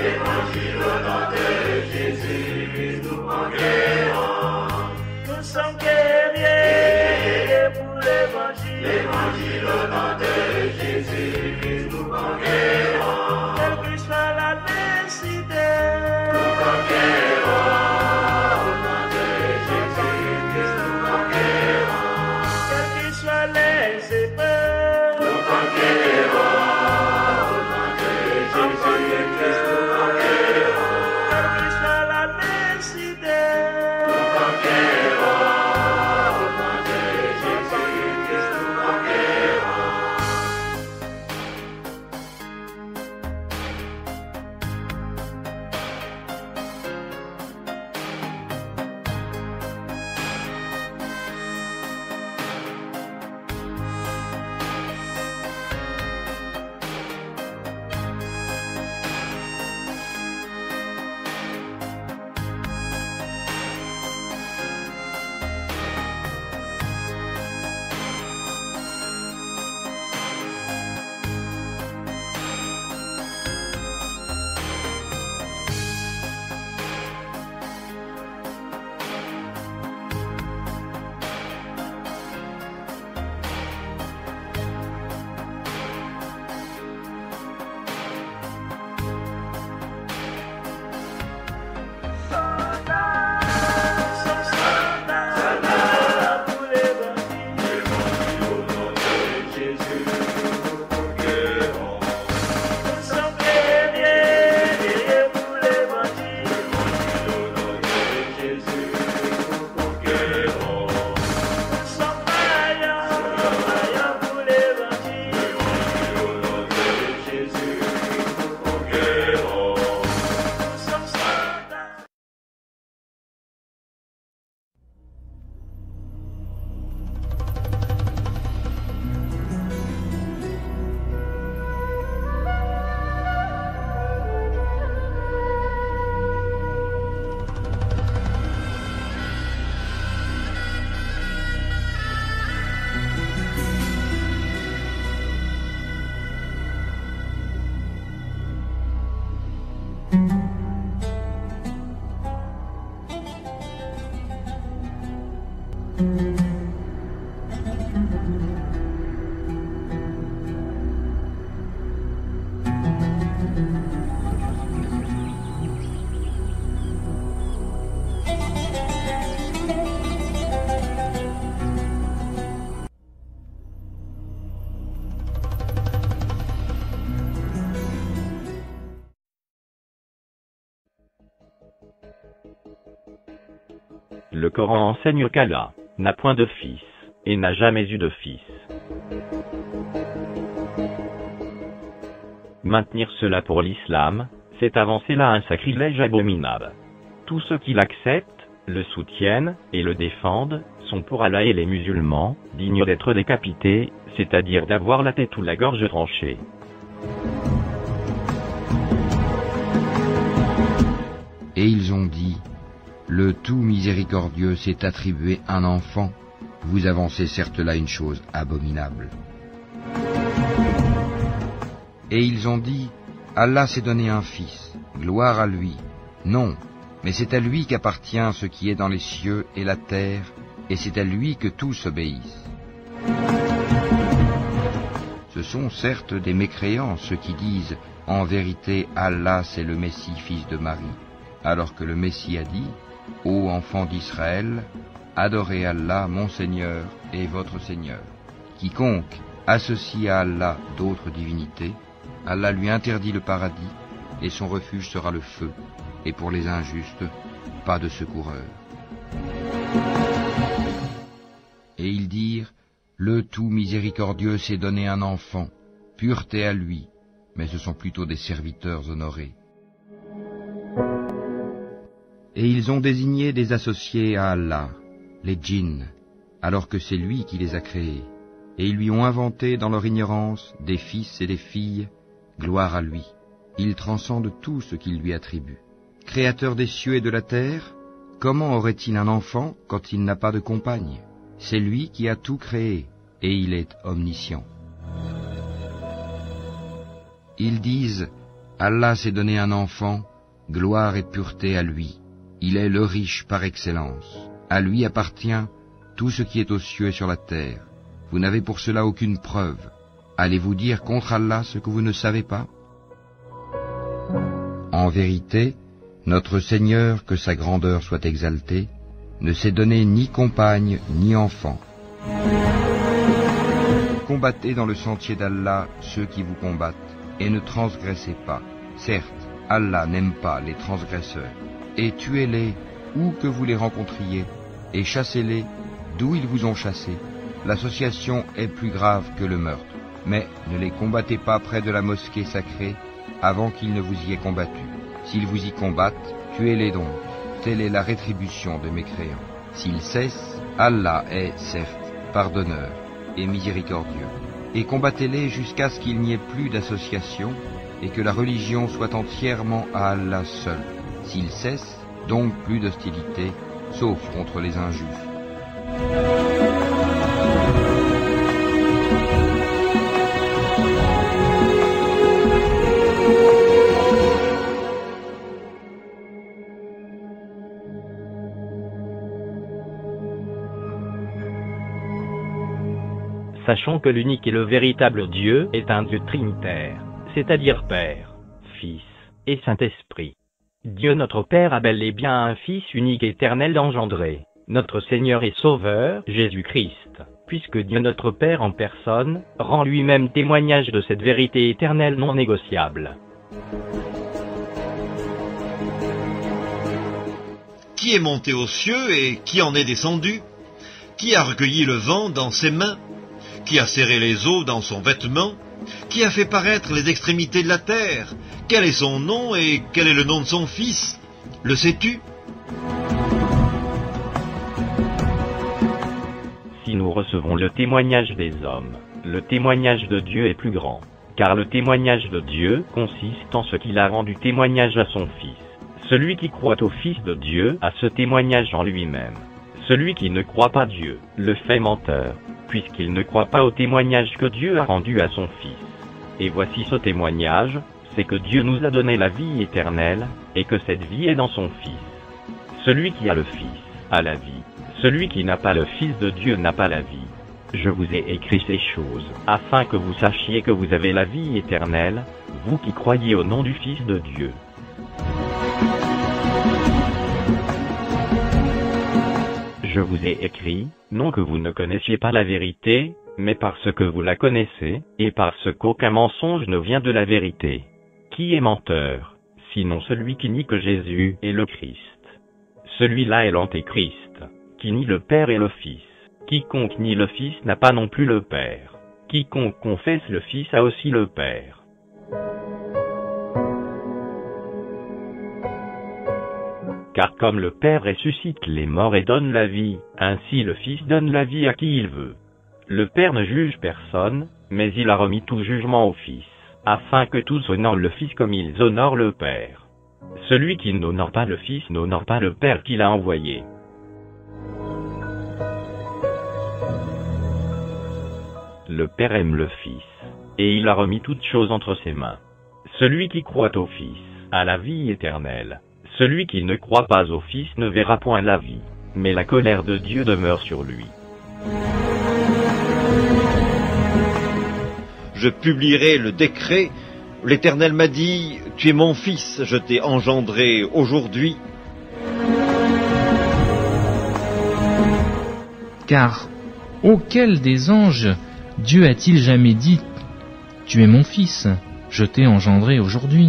Évangile au nom de Jésus, nous conquérons. Nous sommes guerriers pour l'évangile. Évangile au nom de Jésus, nous conquérons. Quelle que soit la décidée, Nous conquérons. Au nom de Jésus, nous conquérons. quelles que soient les épreuves, Nous conquérons. Au nom de Jésus, nous conquérons. quelle que soit la décidée, Nous conquérons. Au nom de Jésus, nous conquérons. soldats pour l'évangile. Au nom de Jésus, nous conquérons. Nous sommes guerriers pour l'évangile. Au nom de Jésus, nous conquérons. Nous sommes vaillants pour l'évangile. Au nom de Jésus, nous conquérons. Nous sommes soldats. Le Coran enseigne qu'Allah n'a point de fils, et n'a jamais eu de fils. Maintenir cela pour l'islam, c'est avancer là un sacrilège abominable. Tous ceux qui l'acceptent, le soutiennent, et le défendent, sont pour Allah et les musulmans, dignes d'être décapités, c'est-à-dire d'avoir la tête ou la gorge tranchée. Et ils ont dit, le tout miséricordieux s'est attribué un enfant. Vous avancez certes là une chose abominable. Et ils ont dit, Allah s'est donné un fils, gloire à lui. Non, mais c'est à lui qu'appartient ce qui est dans les cieux et la terre, et c'est à lui que tous obéissent. Ce sont certes des mécréants ceux qui disent, en vérité Allah c'est le Messie fils de Marie, alors que le Messie a dit, ô enfants d'Israël, adorez Allah mon Seigneur et votre Seigneur. Quiconque associe à Allah d'autres divinités, Allah lui interdit le paradis, et son refuge sera le feu, et pour les injustes, pas de secoureur. Et ils dirent, le tout miséricordieux s'est donné un enfant, pureté à lui, mais ce sont plutôt des serviteurs honorés. Et ils ont désigné des associés à Allah, les djinns, alors que c'est lui qui les a créés, et ils lui ont inventé dans leur ignorance des fils et des filles, gloire à lui. Il transcende tout ce qu'il lui attribue. Créateur des cieux et de la terre, comment aurait-il un enfant quand il n'a pas de compagne? C'est lui qui a tout créé, et il est omniscient. Ils disent, Allah s'est donné un enfant, gloire et pureté à lui. Il est le riche par excellence. À lui appartient tout ce qui est aux cieux et sur la terre. Vous n'avez pour cela aucune preuve. Allez-vous dire contre Allah ce que vous ne savez pas? En vérité, notre Seigneur, que sa grandeur soit exaltée, ne s'est donné ni compagne ni enfant. Combattez dans le sentier d'Allah ceux qui vous combattent, et ne transgressez pas. Certes, Allah n'aime pas les transgresseurs. Et tuez-les où que vous les rencontriez, et chassez-les d'où ils vous ont chassés. L'association est plus grave que le meurtre. Mais ne les combattez pas près de la mosquée sacrée avant qu'ils ne vous y aient combattu. S'ils vous y combattent, tuez-les donc. Telle est la rétribution de mécréants. S'ils cessent, Allah est, certes, pardonneur et miséricordieux. Et combattez-les jusqu'à ce qu'il n'y ait plus d'association et que la religion soit entièrement à Allah seul. S'ils cessent, donc plus d'hostilité, sauf contre les injustes. Sachons que l'unique et le véritable Dieu est un Dieu trinitaire, c'est-à-dire Père, Fils et Saint-Esprit. Dieu notre Père a bel et bien un Fils unique éternel engendré, notre Seigneur et Sauveur, Jésus-Christ, puisque Dieu notre Père en personne rend lui-même témoignage de cette vérité éternelle non négociable. Qui est monté aux cieux et qui en est descendu? Qui a recueilli le vent dans ses mains? Qui a serré les eaux dans son vêtement? Qui a fait paraître les extrémités de la terre? Quel est son nom et quel est le nom de son fils? Le sais-tu? Si nous recevons le témoignage des hommes, le témoignage de Dieu est plus grand, car le témoignage de Dieu consiste en ce qu'il a rendu témoignage à son Fils. Celui qui croit au Fils de Dieu a ce témoignage en lui-même. Celui qui ne croit pas Dieu le fait menteur, puisqu'il ne croit pas au témoignage que Dieu a rendu à son Fils. Et voici ce témoignage, c'est que Dieu nous a donné la vie éternelle, et que cette vie est dans son Fils. Celui qui a le Fils a la vie. Celui qui n'a pas le Fils de Dieu n'a pas la vie. Je vous ai écrit ces choses, afin que vous sachiez que vous avez la vie éternelle, vous qui croyez au nom du Fils de Dieu. Je vous ai écrit, non que vous ne connaissiez pas la vérité, mais parce que vous la connaissez, et parce qu'aucun mensonge ne vient de la vérité. Qui est menteur, sinon celui qui nie que Jésus est le Christ? Celui-là est l'Antéchrist, qui nie le Père et le Fils. Quiconque nie le Fils n'a pas non plus le Père. Quiconque confesse le Fils a aussi le Père. Car comme le Père ressuscite les morts et donne la vie, ainsi le Fils donne la vie à qui il veut. Le Père ne juge personne, mais il a remis tout jugement au Fils, afin que tous honorent le Fils comme ils honorent le Père. Celui qui n'honore pas le Fils n'honore pas le Père qui l'a envoyé. Le Père aime le Fils, et il a remis toutes choses entre ses mains. Celui qui croit au Fils a la vie éternelle. Celui qui ne croit pas au Fils ne verra point la vie, mais la colère de Dieu demeure sur lui. Je publierai le décret. L'Éternel m'a dit, tu es mon fils, je t'ai engendré aujourd'hui. Car auquel des anges Dieu a-t-il jamais dit, tu es mon fils, je t'ai engendré aujourd'hui?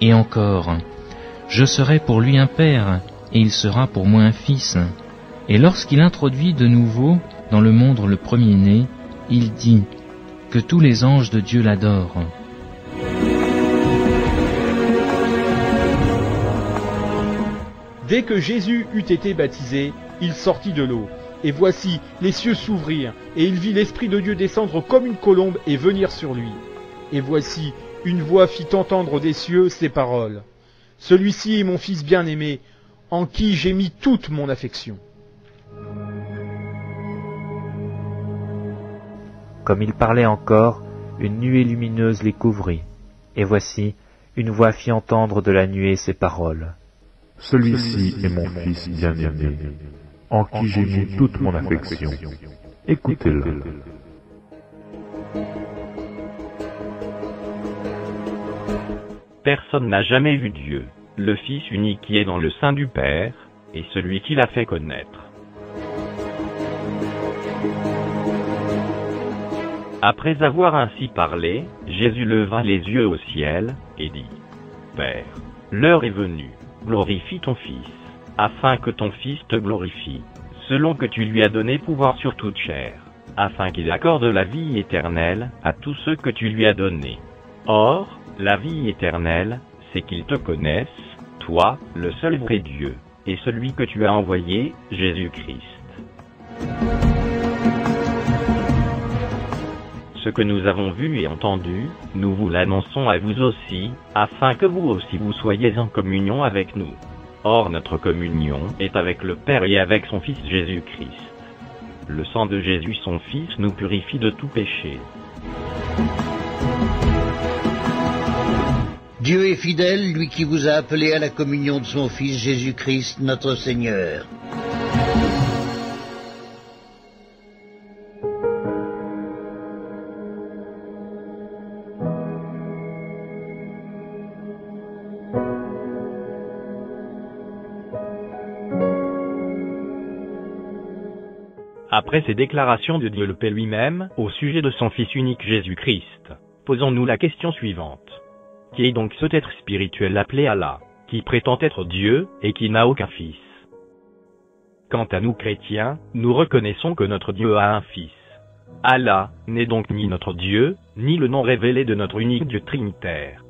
Et encore, je serai pour lui un père, et il sera pour moi un fils. Et lorsqu'il introduit de nouveau dans le monde le premier-né, il dit que tous les anges de Dieu l'adorent. Dès que Jésus eut été baptisé, il sortit de l'eau. Et voici, les cieux s'ouvrirent, et il vit l'Esprit de Dieu descendre comme une colombe et venir sur lui. Et voici, une voix fit entendre des cieux ces paroles. Celui-ci est mon Fils bien-aimé, en qui j'ai mis toute mon affection. Comme il parlait encore, une nuée lumineuse les couvrit. Et voici, une voix fit entendre de la nuée ces paroles. Celui-ci est mon fils bien-aimé, en qui j'ai mis toute mon affection. Écoutez-le. Personne n'a jamais vu Dieu, le Fils unique qui est dans le sein du Père, et celui qui l'a fait connaître. Après avoir ainsi parlé, Jésus leva les yeux au ciel, et dit, « Père, l'heure est venue, glorifie ton Fils, afin que ton Fils te glorifie, selon que tu lui as donné pouvoir sur toute chair, afin qu'il accorde la vie éternelle à tous ceux que tu lui as donnés. Or, la vie éternelle, c'est qu'ils te connaissent, toi, le seul vrai Dieu, et celui que tu as envoyé, Jésus-Christ. » Ce que nous avons vu et entendu, nous vous l'annonçons à vous aussi, afin que vous aussi vous soyez en communion avec nous. Or notre communion est avec le Père et avec son Fils Jésus-Christ. Le sang de Jésus son Fils nous purifie de tout péché. Dieu est fidèle, lui qui vous a appelé à la communion de son Fils Jésus-Christ, notre Seigneur. Après ces déclarations de Dieu le Père lui-même, au sujet de son Fils unique Jésus-Christ, posons-nous la question suivante. Qui est donc cet être spirituel appelé Allah, qui prétend être Dieu et qui n'a aucun fils? Quant à nous chrétiens, nous reconnaissons que notre Dieu a un fils. Allah n'est donc ni notre Dieu, ni le nom révélé de notre unique Dieu trinitaire.